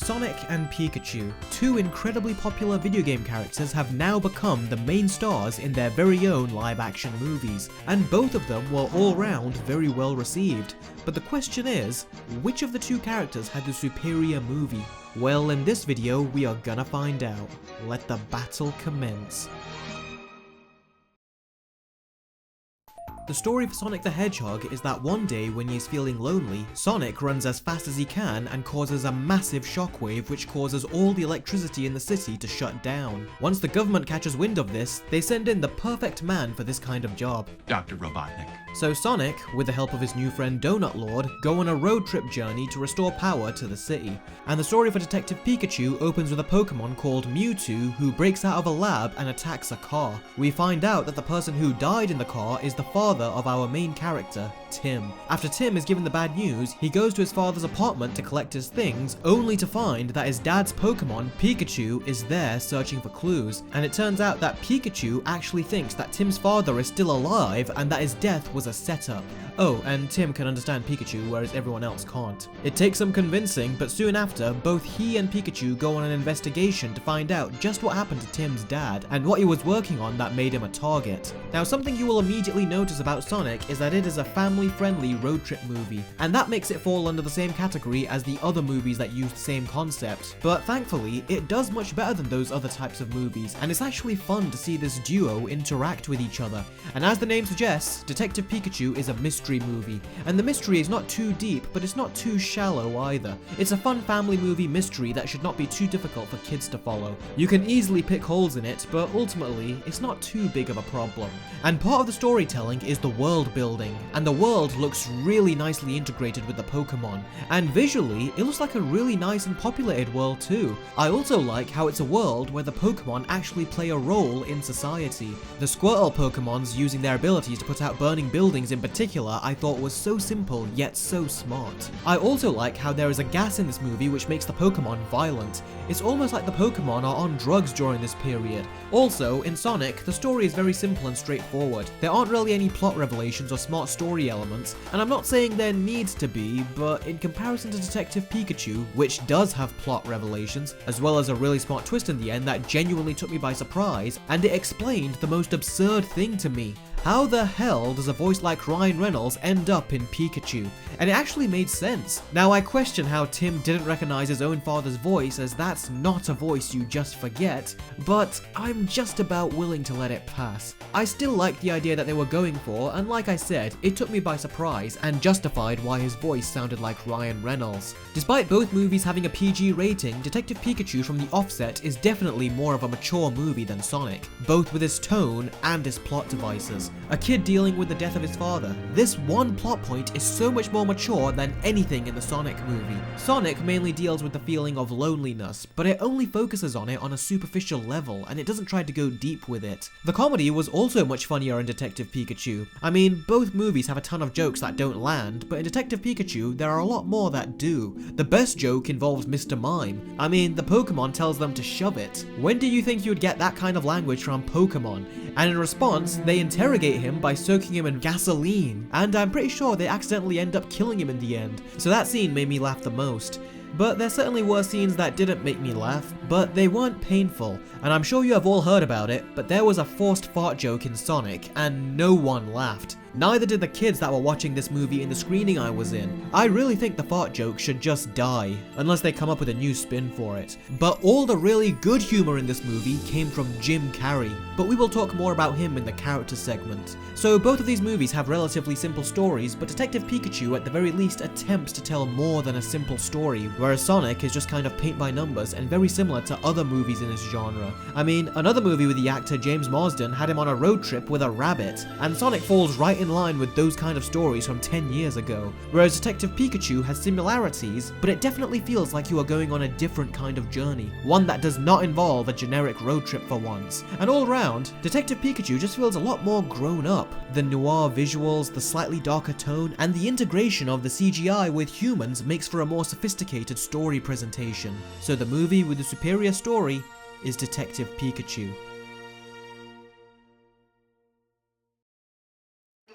Sonic and Pikachu, two incredibly popular video game characters, have now become the main stars in their very own live-action movies, and both of them were all round very well received. But the question is, which of the two characters had the superior movie? Well, in this video we are gonna find out. Let the battle commence. The story for Sonic the Hedgehog is that one day when he is feeling lonely, Sonic runs as fast as he can and causes a massive shockwave which causes all the electricity in the city to shut down. Once the government catches wind of this, they send in the perfect man for this kind of job, Dr. Robotnik. So Sonic, with the help of his new friend Donut Lord, go on a road trip journey to restore power to the city. And the story for Detective Pikachu opens with a Pokemon called Mewtwo who breaks out of a lab and attacks a car. We find out that the person who died in the car is the father of our main character, Tim. After Tim is given the bad news, he goes to his father's apartment to collect his things, only to find that his dad's Pokemon, Pikachu, is there searching for clues. And it turns out that Pikachu actually thinks that Tim's father is still alive and that his death was a setup. Oh, and Tim can understand Pikachu, whereas everyone else can't. It takes some convincing, but soon after, both he and Pikachu go on an investigation to find out just what happened to Tim's dad, and what he was working on that made him a target. Now, something you will immediately notice about Sonic is that it is a family-friendly road trip movie, and that makes it fall under the same category as the other movies that use the same concept. But thankfully, it does much better than those other types of movies, and it's actually fun to see this duo interact with each other. And as the name suggests, Detective Pikachu is a mystery movie, and the mystery is not too deep, but it's not too shallow either. It's a fun family movie mystery that should not be too difficult for kids to follow. You can easily pick holes in it, but ultimately, it's not too big of a problem. And part of the storytelling is the world building, and the world looks really nicely integrated with the Pokemon, and visually, it looks like a really nice and populated world too. I also like how it's a world where the Pokemon actually play a role in society. The Squirtle Pokemons using their abilities to put out burning buildings in particular I thought was so simple yet so smart. I also like how there is a gas in this movie which makes the Pokemon violent. It's almost like the Pokemon are on drugs during this period. Also, in Sonic, the story is very simple and straightforward. There aren't really any plot revelations or smart story elements, and I'm not saying there needs to be, but in comparison to Detective Pikachu, which does have plot revelations, as well as a really smart twist in the end that genuinely took me by surprise, and it explained the most absurd thing to me. How the hell does a voice like Ryan Reynolds end up in Pikachu? And it actually made sense. Now I question how Tim didn't recognize his own father's voice, as that's not a voice you just forget, but I'm just about willing to let it pass. I still like the idea that they were going for, and like I said, it took me by surprise and justified why his voice sounded like Ryan Reynolds. Despite both movies having a PG rating, Detective Pikachu from the offset is definitely more of a mature movie than Sonic, both with his tone and his plot devices. A kid dealing with the death of his father. This one plot point is so much more mature than anything in the Sonic movie. Sonic mainly deals with the feeling of loneliness, but it only focuses on it on a superficial level, and it doesn't try to go deep with it. The comedy was also much funnier in Detective Pikachu. I mean, both movies have a ton of jokes that don't land, but in Detective Pikachu, there are a lot more that do. The best joke involves Mr. Mime. I mean, the Pokemon tells them to shove it. When do you think you would get that kind of language from Pokemon? And in response, they interrogate him by soaking him in gasoline, and I'm pretty sure they accidentally end up killing him in the end, so that scene made me laugh the most. But there certainly were scenes that didn't make me laugh, but they weren't painful, and I'm sure you have all heard about it, but there was a forced fart joke in Sonic, and no one laughed. Neither did the kids that were watching this movie in the screening I was in. I really think the fart joke should just die, unless they come up with a new spin for it. But all the really good humor in this movie came from Jim Carrey, but we will talk more about him in the character segment. So both of these movies have relatively simple stories, but Detective Pikachu at the very least attempts to tell more than a simple story, whereas Sonic is just kind of paint by numbers and very similar to other movies in this genre. I mean, another movie with the actor James Marsden had him on a road trip with a rabbit, and Sonic falls right in line with those kind of stories from 10 years ago. Whereas Detective Pikachu has similarities, but it definitely feels like you are going on a different kind of journey, one that does not involve a generic road trip for once. And all around, Detective Pikachu just feels a lot more grown up. The noir visuals, the slightly darker tone, and the integration of the CGI with humans makes for a more sophisticated story presentation. So the movie with the superior story is Detective Pikachu.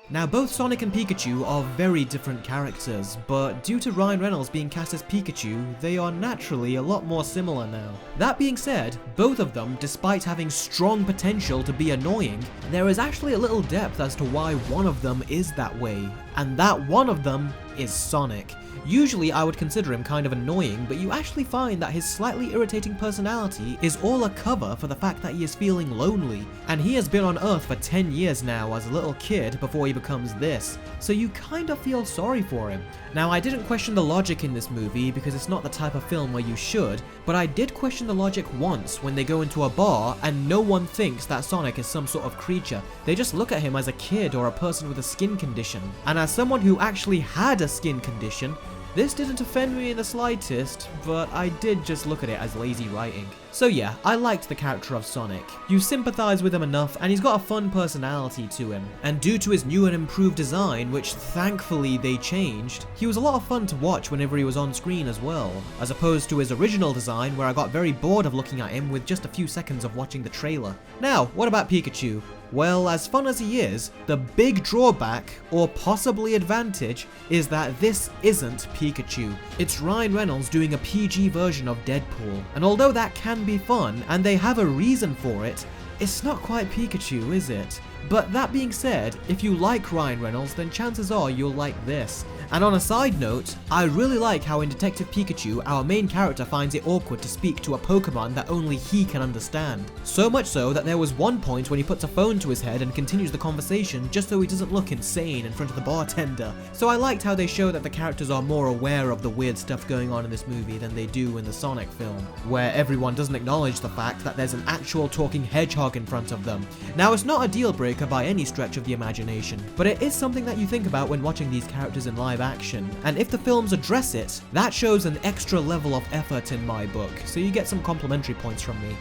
Now, both Sonic and Pikachu are very different characters, but due to Ryan Reynolds being cast as Pikachu, they are naturally a lot more similar now. That being said, both of them, despite having strong potential to be annoying, there is actually a little depth as to why one of them is that way, and that one of them is Sonic. Usually I would consider him kind of annoying, but you actually find that his slightly irritating personality is all a cover for the fact that he is feeling lonely, and he has been on Earth for 10 years now as a little kid before he becomes this, so you kind of feel sorry for him. Now, I didn't question the logic in this movie because it's not the type of film where you should, but I did question the logic once when they go into a bar and no one thinks that Sonic is some sort of creature. They just look at him as a kid or a person with a skin condition, and as someone who actually had a skin condition, this didn't offend me in the slightest, but I did just look at it as lazy writing. So yeah, I liked the character of Sonic. You sympathize with him enough, and he's got a fun personality to him. And due to his new and improved design, which thankfully they changed, he was a lot of fun to watch whenever he was on screen as well, as opposed to his original design where I got very bored of looking at him with just a few seconds of watching the trailer. Now, what about Pikachu? Well, as fun as he is, the big drawback, or possibly advantage, is that this isn't Pikachu. It's Ryan Reynolds doing a PG version of Deadpool, and although that can be fun, and they have a reason for it, it's not quite Pikachu, is it? But that being said, if you like Ryan Reynolds, then chances are you'll like this. And on a side note, I really like how in Detective Pikachu, our main character finds it awkward to speak to a Pokemon that only he can understand. So much so that there was one point when he puts a phone to his head and continues the conversation just so he doesn't look insane in front of the bartender. So I liked how they show that the characters are more aware of the weird stuff going on in this movie than they do in the Sonic film, where everyone doesn't acknowledge the fact that there's an actual talking hedgehog in front of them. Now, it's not a deal breaker by any stretch of the imagination, but it is something that you think about when watching these characters in live action, and if the films address it, that shows an extra level of effort in my book, so you get some complimentary points from me.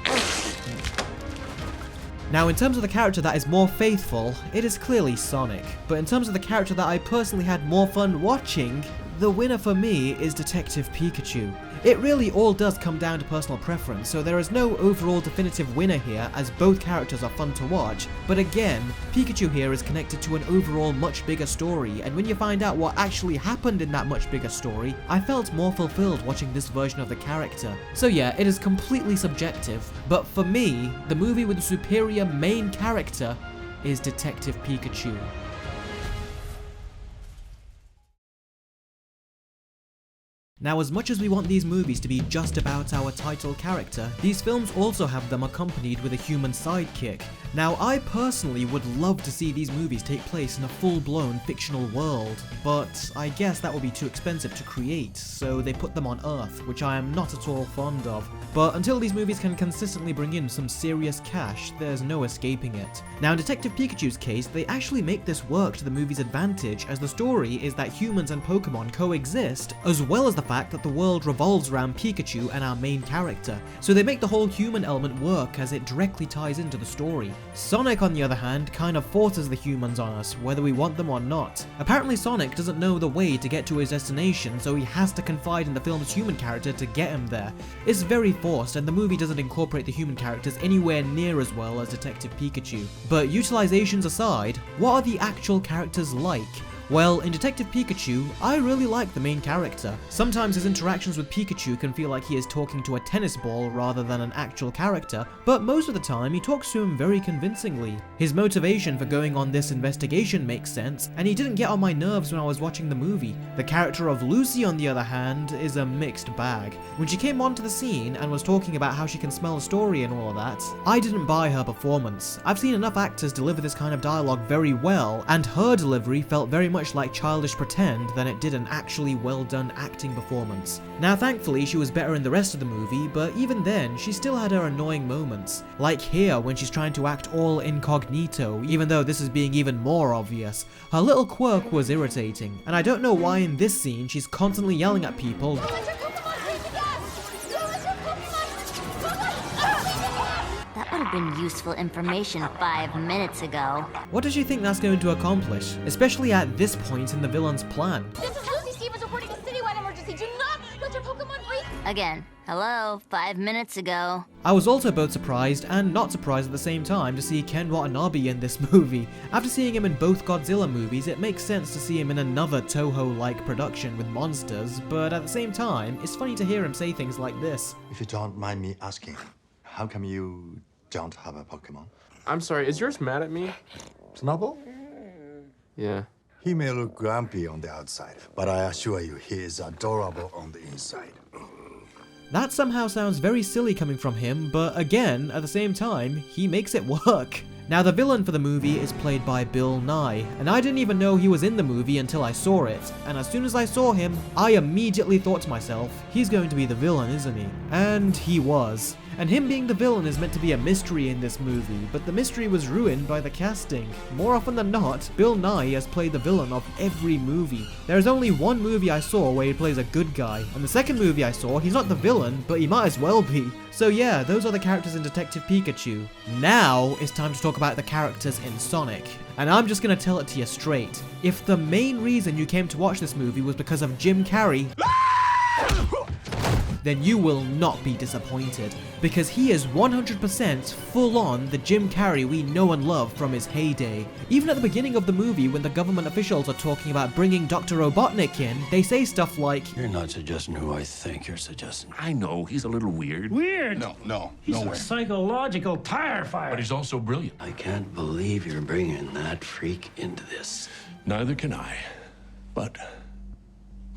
Now, in terms of the character that is more faithful, it is clearly Sonic, but in terms of the character that I personally had more fun watching, the winner for me is Detective Pikachu. It really all does come down to personal preference, so there is no overall definitive winner here as both characters are fun to watch, but again, Pikachu here is connected to an overall much bigger story, and when you find out what actually happened in that much bigger story, I felt more fulfilled watching this version of the character. So yeah, it is completely subjective, but for me, the movie with the superior main character is Detective Pikachu. Now, as much as we want these movies to be just about our title character, these films also have them accompanied with a human sidekick. Now, I personally would love to see these movies take place in a full-blown fictional world, but I guess that would be too expensive to create, so they put them on Earth, which I am not at all fond of. But until these movies can consistently bring in some serious cash, there's no escaping it. Now, in Detective Pikachu's case, they actually make this work to the movie's advantage, as the story is that humans and Pokemon coexist, as well as the fact that the world revolves around Pikachu and our main character, so they make the whole human element work as it directly ties into the story. Sonic, on the other hand, kind of forces the humans on us, whether we want them or not. Apparently Sonic doesn't know the way to get to his destination, so he has to confide in the film's human character to get him there. It's very forced, and the movie doesn't incorporate the human characters anywhere near as well as Detective Pikachu. But utilizations aside, what are the actual characters like? Well, in Detective Pikachu, I really like the main character. Sometimes his interactions with Pikachu can feel like he is talking to a tennis ball rather than an actual character, but most of the time he talks to him very convincingly. His motivation for going on this investigation makes sense, and he didn't get on my nerves when I was watching the movie. The character of Lucy, on the other hand, is a mixed bag. When she came onto the scene and was talking about how she can smell a story and all of that, I didn't buy her performance. I've seen enough actors deliver this kind of dialogue very well, and her delivery felt very much like childish pretend than it did an actually well done acting performance. Now, thankfully she was better in the rest of the movie, but even then she still had her annoying moments, like here when she's trying to act all incognito, even though this is being even more obvious. Her little quirk was irritating, and I don't know why in this scene she's constantly yelling at people. That would have been useful information 5 minutes ago. What does she think that's going to accomplish, especially at this point in the villain's plan? This is Lucy Stevens reporting a citywide emergency. Do not let your Pokemon breathe. Again, Hello, 5 minutes ago. I was also both surprised and not surprised at the same time to see Ken Watanabe in this movie. After seeing him in both Godzilla movies, it makes sense to see him in another Toho-like production with monsters, but at the same time, it's funny to hear him say things like this. If you don't mind me asking, how come you don't have a Pokemon? I'm sorry, is yours mad at me? Snubble? Yeah. He may look grumpy on the outside, but I assure you he is adorable on the inside. That somehow sounds very silly coming from him, but again, at the same time, he makes it work. Now, the villain for the movie is played by Bill Nye, and I didn't even know he was in the movie until I saw it, and as soon as I saw him, I immediately thought to myself, he's going to be the villain, isn't he? And he was. And him being the villain is meant to be a mystery in this movie, but the mystery was ruined by the casting. More often than not, Bill Nye has played the villain of every movie. There is only one movie I saw where he plays a good guy, and the second movie I saw, he's not the villain, but he might as well be. So yeah, those are the characters in Detective Pikachu. Now, it's time to talk about the characters in Sonic. And I'm just gonna tell it to you straight. If the main reason you came to watch this movie was because of Jim Carrey, then you will not be disappointed, because he is 100% full on the Jim Carrey we know and love from his heyday. Even at the beginning of the movie, when the government officials are talking about bringing Dr. Robotnik in, they say stuff like, You're not suggesting who I think you're suggesting. I know, he's a little weird. Weird. No He's way. a psychological tire fire. But he's also brilliant. I can't believe you're bringing that freak into this. Neither can I. But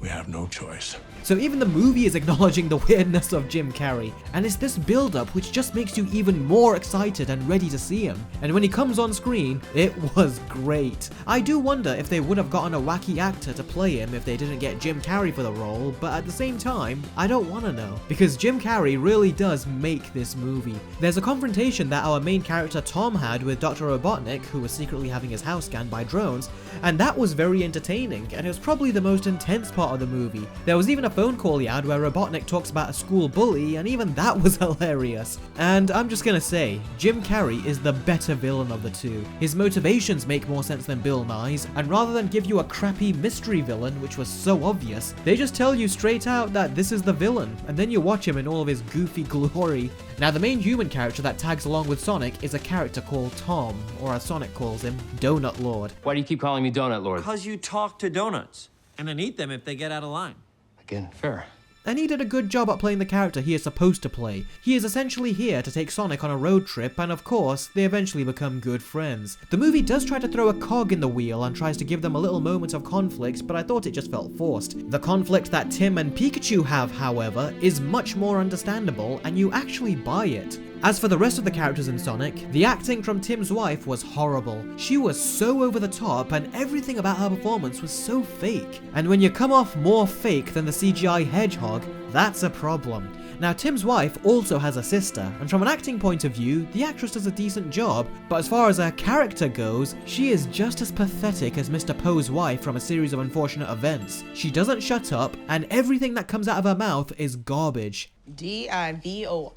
we have no choice. so even the movie is acknowledging the weirdness of Jim Carrey, and it's this build-up which just makes you even more excited and ready to see him. And when he comes on screen, it was great. I do wonder if they would have gotten a wacky actor to play him if they didn't get Jim Carrey for the role, but at the same time, I don't want to know, because Jim Carrey really does make this movie. There's a confrontation that our main character Tom had with Dr. Robotnik, who was secretly having his house scanned by drones, and that was very entertaining, and it was probably the most intense part of the movie. There was even a phone call he had where Robotnik talks about a school bully, and even that was hilarious. And I'm just gonna say, Jim Carrey is the better villain of the two. His motivations make more sense than Bill Nye's, and rather than give you a crappy mystery villain, which was so obvious, they just tell you straight out that this is the villain, and then you watch him in all of his goofy glory. Now, the main human character that tags along with Sonic is a character called Tom, or as Sonic calls him, Donut Lord. Why do you keep calling me Donut Lord? Because you talk to donuts and then eat them if they get out of line. Again, fair. And he did a good job at playing the character he is supposed to play. He is essentially here to take Sonic on a road trip, and of course, they eventually become good friends. The movie does try to throw a cog in the wheel and tries to give them a little moment of conflict, but I thought it just felt forced. The conflict that Tim and Pikachu have, however, is much more understandable, and you actually buy it. As for the rest of the characters in Sonic, the acting from Tim's wife was horrible. She was so over the top, and everything about her performance was so fake. And when you come off more fake than the CGI Hedgehog, that's a problem. Now, Tim's wife also has a sister, and from an acting point of view, the actress does a decent job, but as far as her character goes, she is just as pathetic as Mr. Poe's wife from A Series of Unfortunate Events. She doesn't shut up, and everything that comes out of her mouth is garbage. Divorce.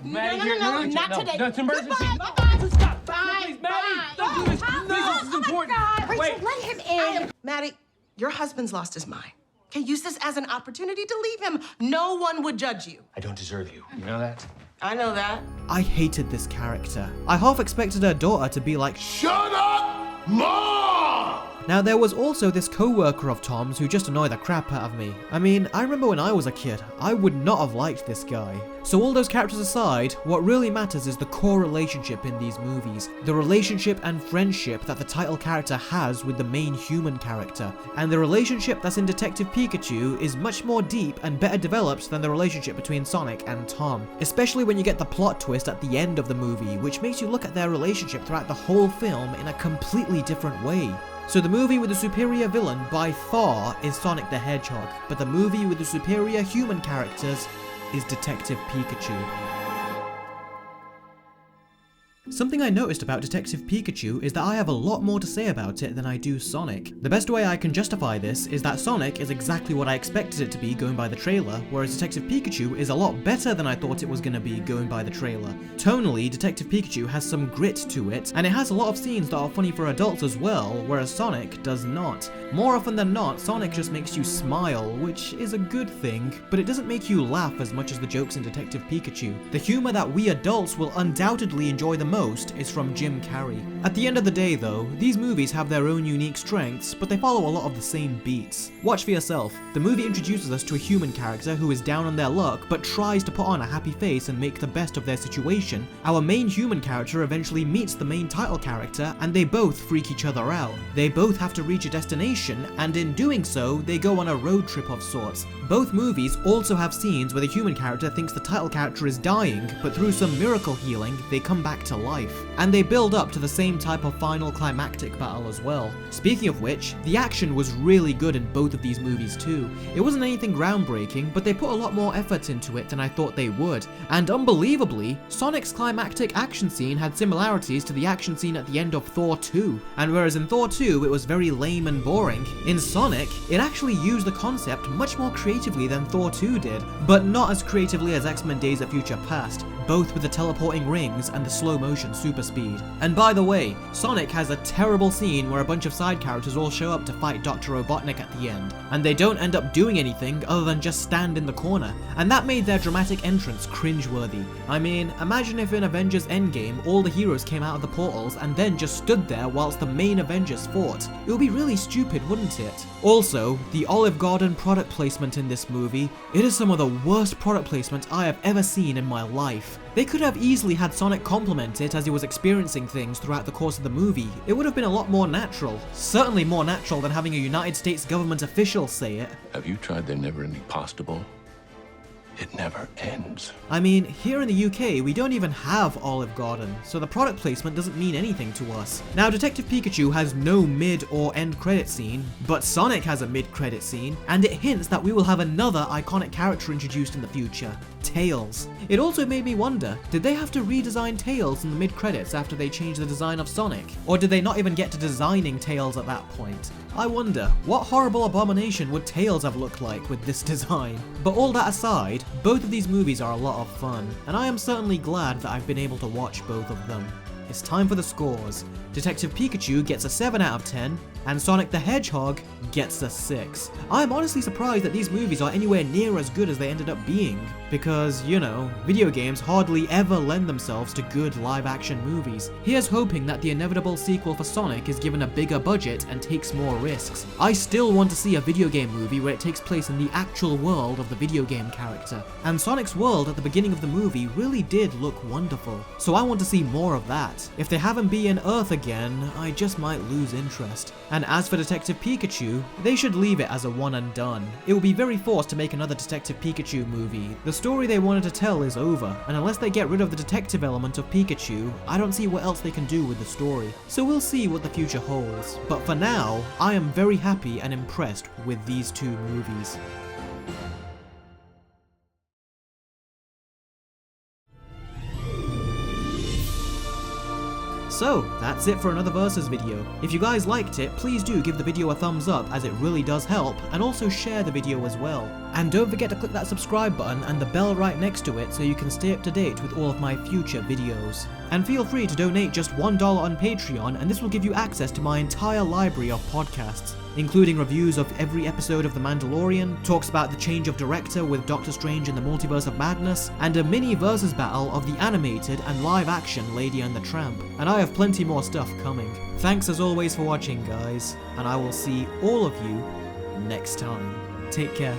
Maddie, No, not today. That's emergency. Goodbye. Stop. Bye. Please, Maddie, don't do this. Bye. This is important. Rachel, Wait. let him in. Maddie, your husband's lost his mind. Okay, use this as an opportunity to leave him. No one would judge you. I don't deserve you. You know that? I know that. I hated this character. I half expected her daughter to be like, Shut up, Mom! Now, there was also this co-worker of Tom's who just annoyed the crap out of me. I mean, I remember when I was a kid, I would not have liked this guy. So all those characters aside, what really matters is the core relationship in these movies. The relationship and friendship that the title character has with the main human character. And the relationship that's in Detective Pikachu is much more deep and better developed than the relationship between Sonic and Tom. Especially when you get the plot twist at the end of the movie, which makes you look at their relationship throughout the whole film in a completely different way. So the movie with the superior villain by far is Sonic the Hedgehog, but the movie with the superior human characters is Detective Pikachu. Something I noticed about Detective Pikachu is that I have a lot more to say about it than I do Sonic. The best way I can justify this is that Sonic is exactly what I expected it to be going by the trailer, whereas Detective Pikachu is a lot better than I thought it was going to be going by the trailer. Tonally, Detective Pikachu has some grit to it, and it has a lot of scenes that are funny for adults as well, whereas Sonic does not. More often than not, Sonic just makes you smile, which is a good thing, but it doesn't make you laugh as much as the jokes in Detective Pikachu. The humor that we adults will undoubtedly enjoy the most is from Jim Carrey. At the end of the day though, these movies have their own unique strengths, but they follow a lot of the same beats. Watch for yourself. The movie introduces us to a human character who is down on their luck, but tries to put on a happy face and make the best of their situation. Our main human character eventually meets the main title character, and they both freak each other out. They both have to reach a destination, and in doing so, they go on a road trip of sorts. Both movies also have scenes where the human character thinks the title character is dying, but through some miracle healing, they come back to life. And they build up to the same type of final climactic battle as well. Speaking of which, the action was really good in both of these movies too. It wasn't anything groundbreaking, but they put a lot more effort into it than I thought they would. And unbelievably, Sonic's climactic action scene had similarities to the action scene at the end of Thor 2. And whereas in Thor 2 it was very lame and boring, in Sonic, it actually used the concept much more creatively than Thor 2 did, but not as creatively as X-Men Days of Future Past, both with the teleporting rings and the slow motion super speed. And by the way, Sonic has a terrible scene where a bunch of side characters all show up to fight Dr. Robotnik at the end, and they don't end up doing anything other than just stand in the corner, and that made their dramatic entrance cringeworthy. I mean, imagine if in Avengers Endgame all the heroes came out of the portals and then just stood there whilst the main Avengers fought. It would be really stupid, wouldn't it? Also, the Olive Garden product placement in this movie, it is some of the worst product placement I have ever seen in my life. They could have easily had Sonic compliment it as he was experiencing things throughout the course of the movie. It would have been a lot more natural. Certainly more natural than having a United States government official say it. Have you tried the never-ending pasta? It never ends. I mean, here in the UK, we don't even have Olive Garden, so the product placement doesn't mean anything to us. Now, Detective Pikachu has no mid or end credit scene, but Sonic has a mid-credit scene, and it hints that we will have another iconic character introduced in the future, Tails. It also made me wonder, did they have to redesign Tails in the mid-credits after they changed the design of Sonic? Or did they not even get to designing Tails at that point? I wonder, what horrible abomination would Tails have looked like with this design? But all that aside, both of these movies are a lot of fun, and I am certainly glad that I've been able to watch both of them. It's time for the scores. Detective Pikachu gets a 7 out of 10, and Sonic the Hedgehog gets a 6. I'm honestly surprised that these movies are anywhere near as good as they ended up being, because, you know, video games hardly ever lend themselves to good live-action movies. Here's hoping that the inevitable sequel for Sonic is given a bigger budget and takes more risks. I still want to see a video game movie where it takes place in the actual world of the video game character, and Sonic's world at the beginning of the movie really did look wonderful, so I want to see more of that. If they have him be in Earth again, I just might lose interest. And as for Detective Pikachu, they should leave it as a one and done. It would be very forced to make another Detective Pikachu movie. The story they wanted to tell is over, and unless they get rid of the detective element of Pikachu, I don't see what else they can do with the story. So we'll see what the future holds. But for now, I am very happy and impressed with these two movies. So, that's it for another Versus video. If you guys liked it, please do give the video a thumbs up as it really does help, and also share the video as well. And don't forget to click that subscribe button and the bell right next to it so you can stay up to date with all of my future videos. And feel free to donate just $1 on Patreon, and this will give you access to my entire library of podcasts, including reviews of every episode of The Mandalorian, talks about the change of director with Doctor Strange in the Multiverse of Madness, and a mini versus battle of the animated and live-action Lady and the Tramp. And I have plenty more stuff coming. Thanks as always for watching, guys, and I will see all of you next time. Take care.